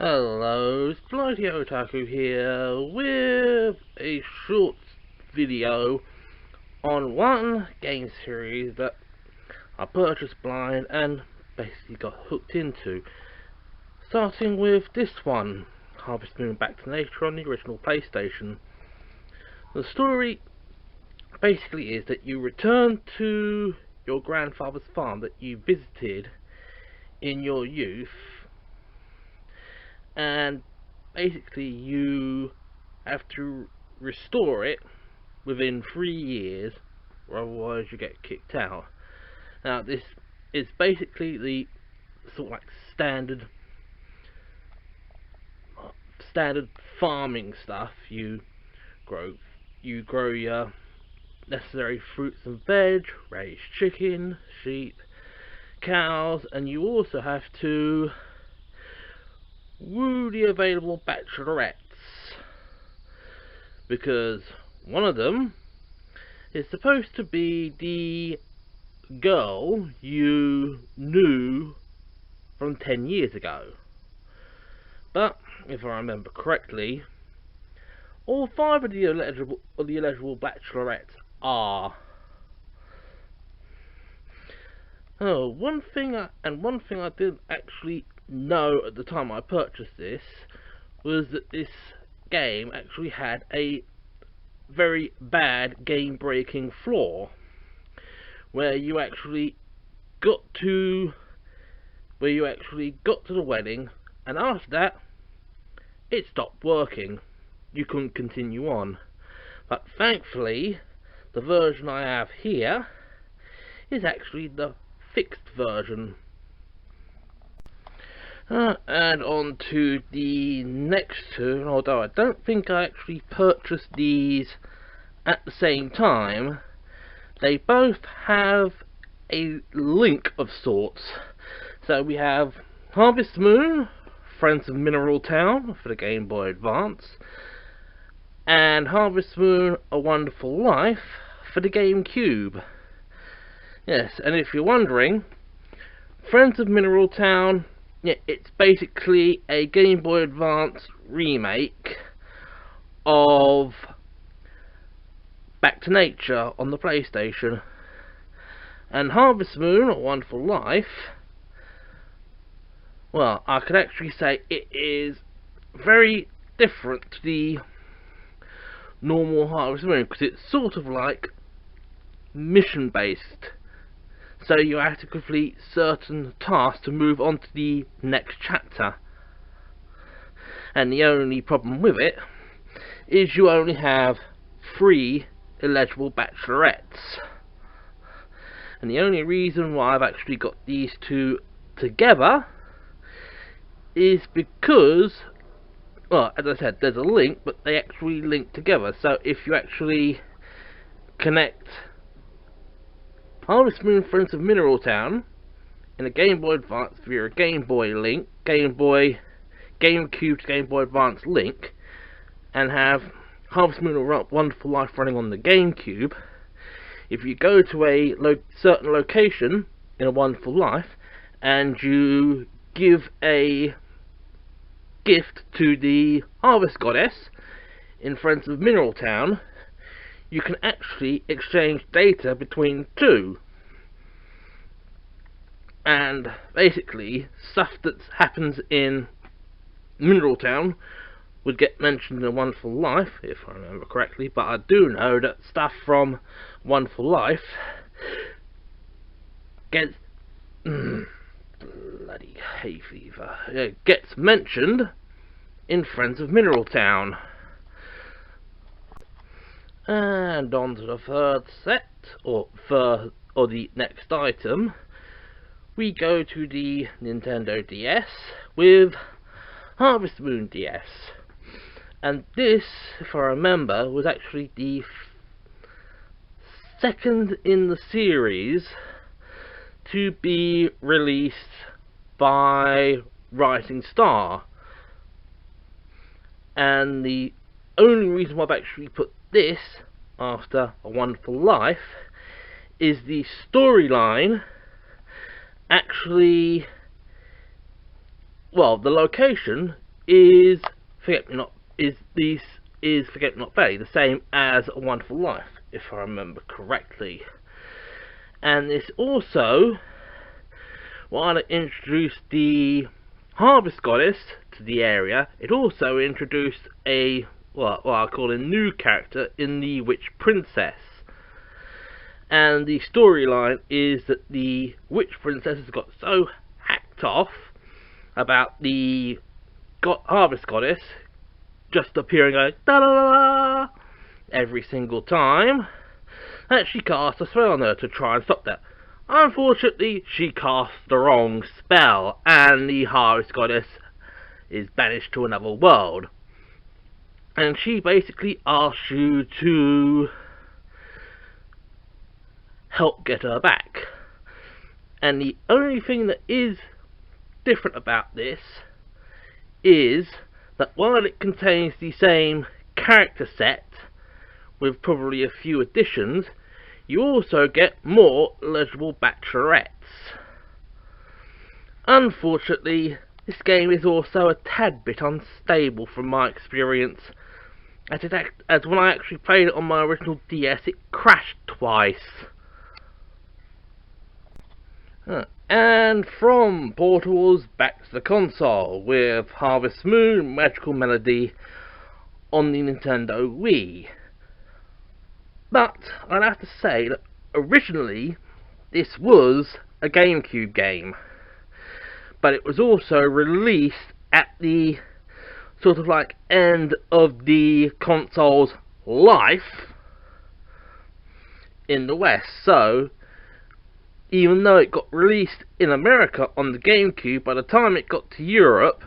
Hello, Flighty Otaku here with a short video on one game series that I purchased blind and basically got hooked into. Starting with this one, Harvest Moon Back to Nature on the original PlayStation. The story basically is that you return to your grandfather's farm that you visited in your youth, and basically you have to restore it within 3 years, or otherwise you get kicked out. Now this is basically the sort of like standard farming stuff. You grow your necessary fruits and veg, raise chicken, sheep, cows, and you also have to woo the available bachelorettes, because one of them is supposed to be the girl you knew from 10 years ago. But if I remember correctly, all 5 of the eligible bachelorettes are. One thing I didn't actually know at the time I purchased this was that this game actually had a very bad game-breaking flaw, where you actually got to the wedding, and after that it stopped working. You couldn't continue on. But thankfully the version I have here is actually the fixed version. And on to the next two, although I don't think I actually purchased these at the same time. They both have a link of sorts. So we have Harvest Moon, Friends of Mineral Town for the Game Boy Advance, and Harvest Moon, A Wonderful Life for the GameCube. Yes, and if you're wondering, Friends of Mineral Town, yeah, it's basically a Game Boy Advance remake of Back to Nature on the PlayStation. And Harvest Moon, A Wonderful Life, well, I could actually say it is very different to the normal Harvest Moon, because it's sort of like mission based. So you have to complete certain tasks to move on to the next chapter. And the only problem with it is you only have 3 eligible bachelorettes. And the only reason why I've actually got these two together is because, well, as I said, there's a link, but they actually link together. So if you actually connect Harvest Moon, Friends of Mineral Town in a Game Boy Advance via a Game Boy link, GameCube to Game Boy Advance link, and have Harvest Moon, A Wonderful Life running on the GameCube, if you go to a certain location in A Wonderful Life and you give a gift to the Harvest Goddess in Friends of Mineral Town, you can actually exchange data between two. And basically, stuff that happens in Mineral Town would get mentioned in A Wonderful Life, if I remember correctly, but I do know that stuff from Wonderful Life gets bloody hay fever. It gets mentioned in Friends of Mineral Town. And on to the third set, or the next item, we go to the Nintendo DS with Harvest Moon DS. And this, if I remember, was actually the second in the series to be released by Rising Star. And the only reason why I've actually put this after A Wonderful Life is the storyline actually, well, the location is Forget Me Not Bay, the same as A Wonderful Life, if I remember correctly. And this also, while it introduced the Harvest Goddess to the area, it also introduced what I call a new character in the Witch Princess. And the storyline is that the Witch Princess has got so hacked off about the Harvest Goddess just appearing like da da da every single time that she cast a spell on her to try and stop that. Unfortunately, she cast the wrong spell, and the Harvest Goddess is banished to another world. And she basically asks you to help get her back. And the only thing that is different about this is that while it contains the same character set with probably a few additions, you also get more legible bachelorettes. Unfortunately, this game is also a tad bit unstable from my experience, as when I actually played it on my original DS, it crashed twice. And from portables back to the console with Harvest Moon Magical Melody on the Nintendo Wii. But I'd have to say that originally this was a GameCube game, but it was also released at the sort of like end of the console's life in the West. So even though it got released in America on the GameCube, by the time it got to Europe,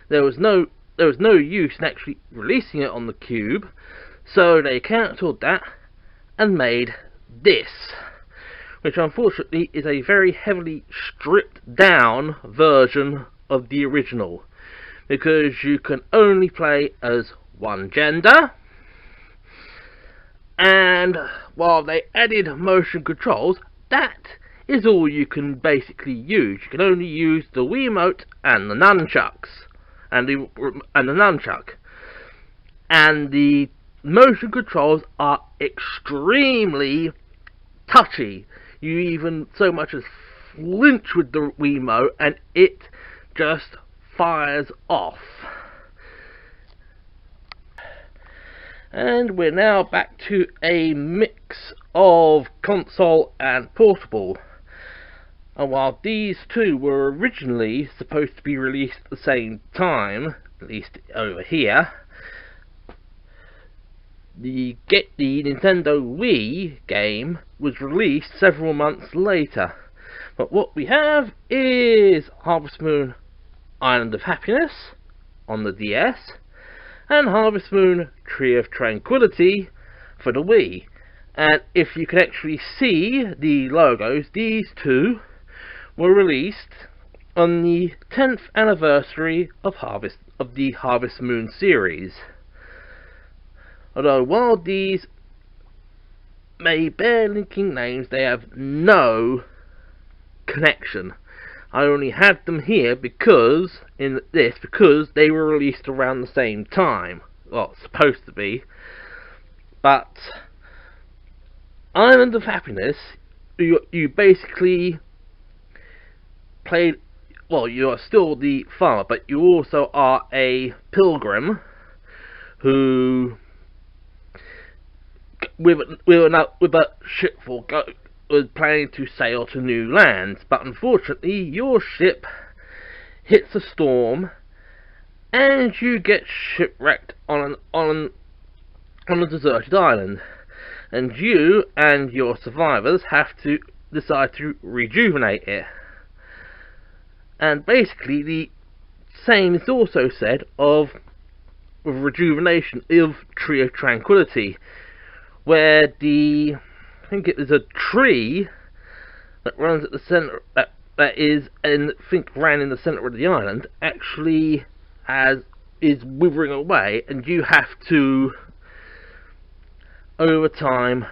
there was no use in actually releasing it on the Cube, so they cancelled that and made this, which unfortunately is a very heavily stripped down version of the original, because you can only play as one gender, and while they added motion controls, that is all you can basically use. You can only use the Wiimote and the nunchucks, and the nunchuck. And the motion controls are extremely touchy. You even so much as flinch with the Wiimote and it just fires off. And we're now back to a mix of console and portable. And while these two were originally supposed to be released at the same time, at least over here, the Nintendo Wii game was released several months later. But what we have is Harvest Moon Island of Happiness on the DS, and Harvest Moon Tree of Tranquility for the Wii. And if you can actually see the logos, these two were released on the 10th anniversary of the Harvest Moon series. Although while these may bear linking names, they have no connection. I only had them here because they were released around the same time. Well, supposed to be. But Island of Happiness, you basically played, well, you are still the farmer, but you also are a pilgrim who, with a ship full, was planning to sail to new lands, but unfortunately your ship hits a storm and you get shipwrecked on a deserted island, and you and your survivors have to decide to rejuvenate it. And basically the same is also said of rejuvenation of Tree of Tranquility, where I think it was a tree that runs at the centre, ran in the centre of the island, actually is withering away, and you have to over time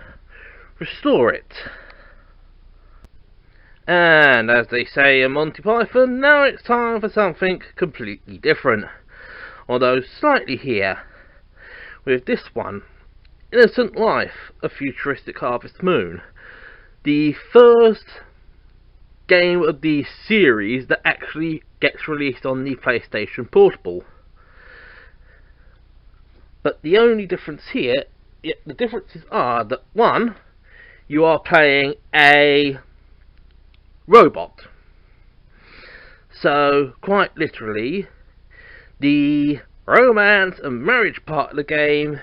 restore it. And as they say in Monty Python, now it's time for something completely different. although slightly here, with this one, Innocent Life, a futuristic Harvest Moon, the first game of the series that actually gets released on the PlayStation Portable. But the only difference here, the differences are that one, you are playing a robot. So, quite literally, the romance and marriage part of the game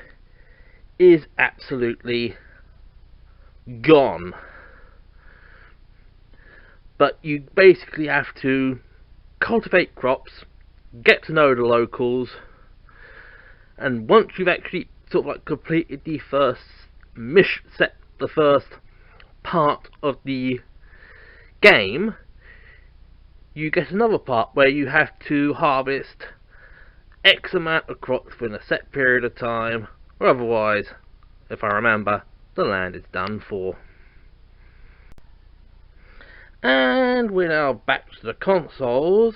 is absolutely gone. But you basically have to cultivate crops, get to know the locals, and once you've actually sort of like completed the first the first part of the game, you get another part where you have to harvest X amount of crops within a set period of time, or otherwise, if I remember, the land is done for. And we're now back to the consoles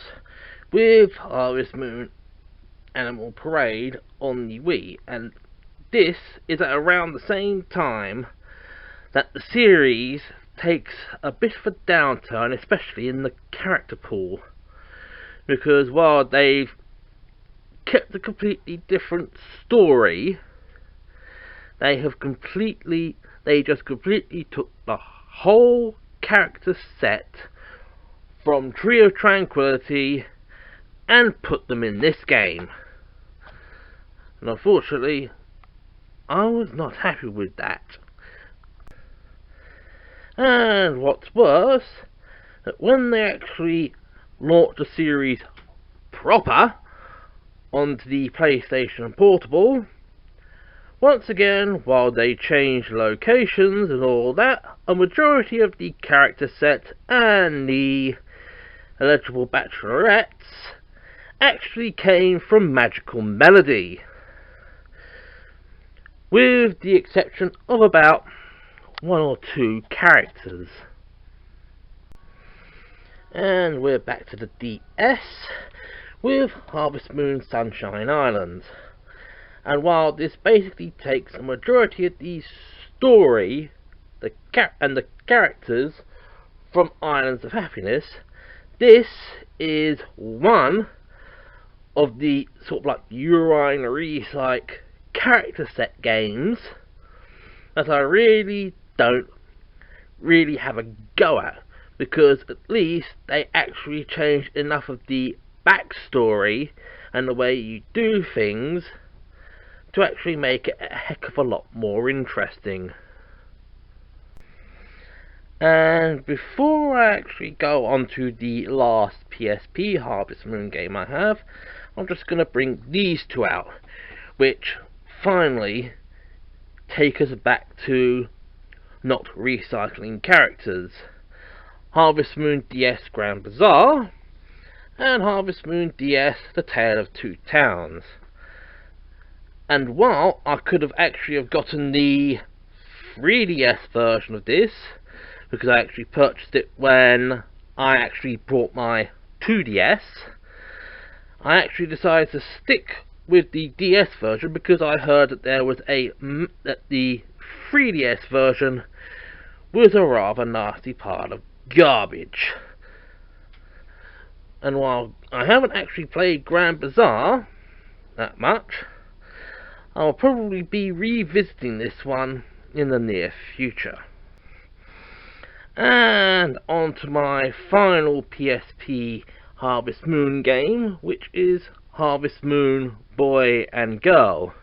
with Harvest Moon Animal Parade on the Wii, and this is at around the same time that the series takes a bit of a downturn, especially in the character pool, because while they've kept a completely different story, they just completely took the whole character set from Tree of Tranquility and put them in this game. And unfortunately, I was not happy with that. And what's worse, that when they actually launched the series proper onto the PlayStation Portable, once again, while they changed locations and all that, a majority of the character set and the eligible bachelorettes actually came from Magical Melody, with the exception of about one or two characters. And we're back to the DS with Harvest Moon Sunshine Islands. And while this basically takes a majority of the story and the characters from Islands of Happiness, this is one of the sort of like Urine Reese-like character set games that I really don't have a go at, because at least they actually changed enough of the backstory and the way you do things to actually make it a heck of a lot more interesting. And before I actually go on to the last PSP Harvest Moon game I have, I'm just going to bring these two out, which finally take us back to not recycling characters. Harvest Moon DS Grand Bazaar and Harvest Moon DS The Tale of Two Towns. And while I could have actually gotten the 3DS version of this, because I actually purchased it when I actually bought my 2DS, I actually decided to stick with the DS version because I heard that that the 3DS version was a rather nasty pile of garbage. And while I haven't actually played Grand Bazaar that much, I'll probably be revisiting this one in the near future. And on to my final PSP Harvest Moon game, which is Harvest Moon Boy and Girl,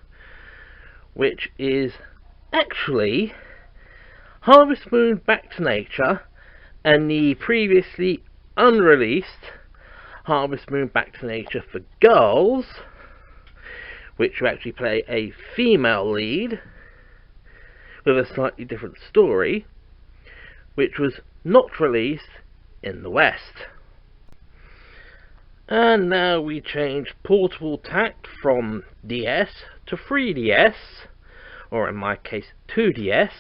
which is actually Harvest Moon Back to Nature and the previously unreleased Harvest Moon Back to Nature for Girls, which you actually play a female lead with a slightly different story, which was not released in the West. And now we change portable tact from DS to 3DS, or in my case 2DS,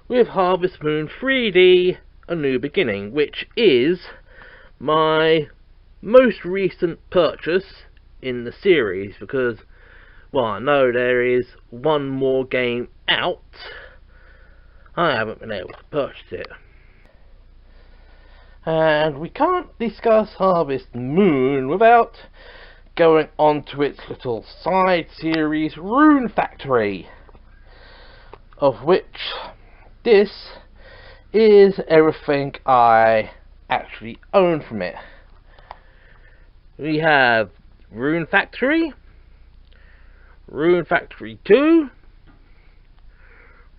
with Harvest Moon 3D A New Beginning, which is my most recent purchase in the series, because, well, I know there is one more game out. I haven't been able to purchase it. And we can't discuss Harvest Moon without going on to its little side series, Rune Factory, of which this is everything I actually own from it. We have Rune Factory, Rune Factory 2,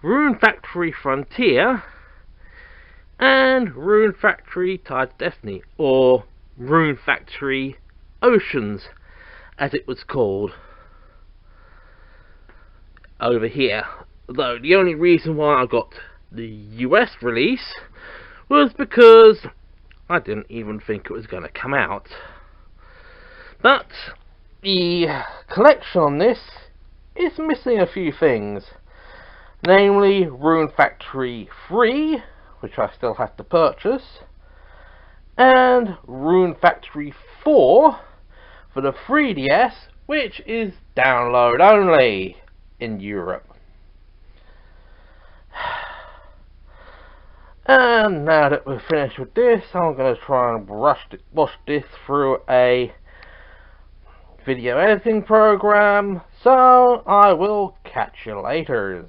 Rune Factory Frontier, and Rune Factory Tides of Destiny, or Rune Factory Oceans, as it was called over here. Though the only reason why I got the US release was because I didn't even think it was going to come out. But the collection on this is missing a few things, namely Rune Factory 3, which I still have to purchase, and Rune Factory 4 for the 3DS, which is download only in Europe. And now that we're finished with this, I'm going to try and wash this through a video editing program, so I will catch you later.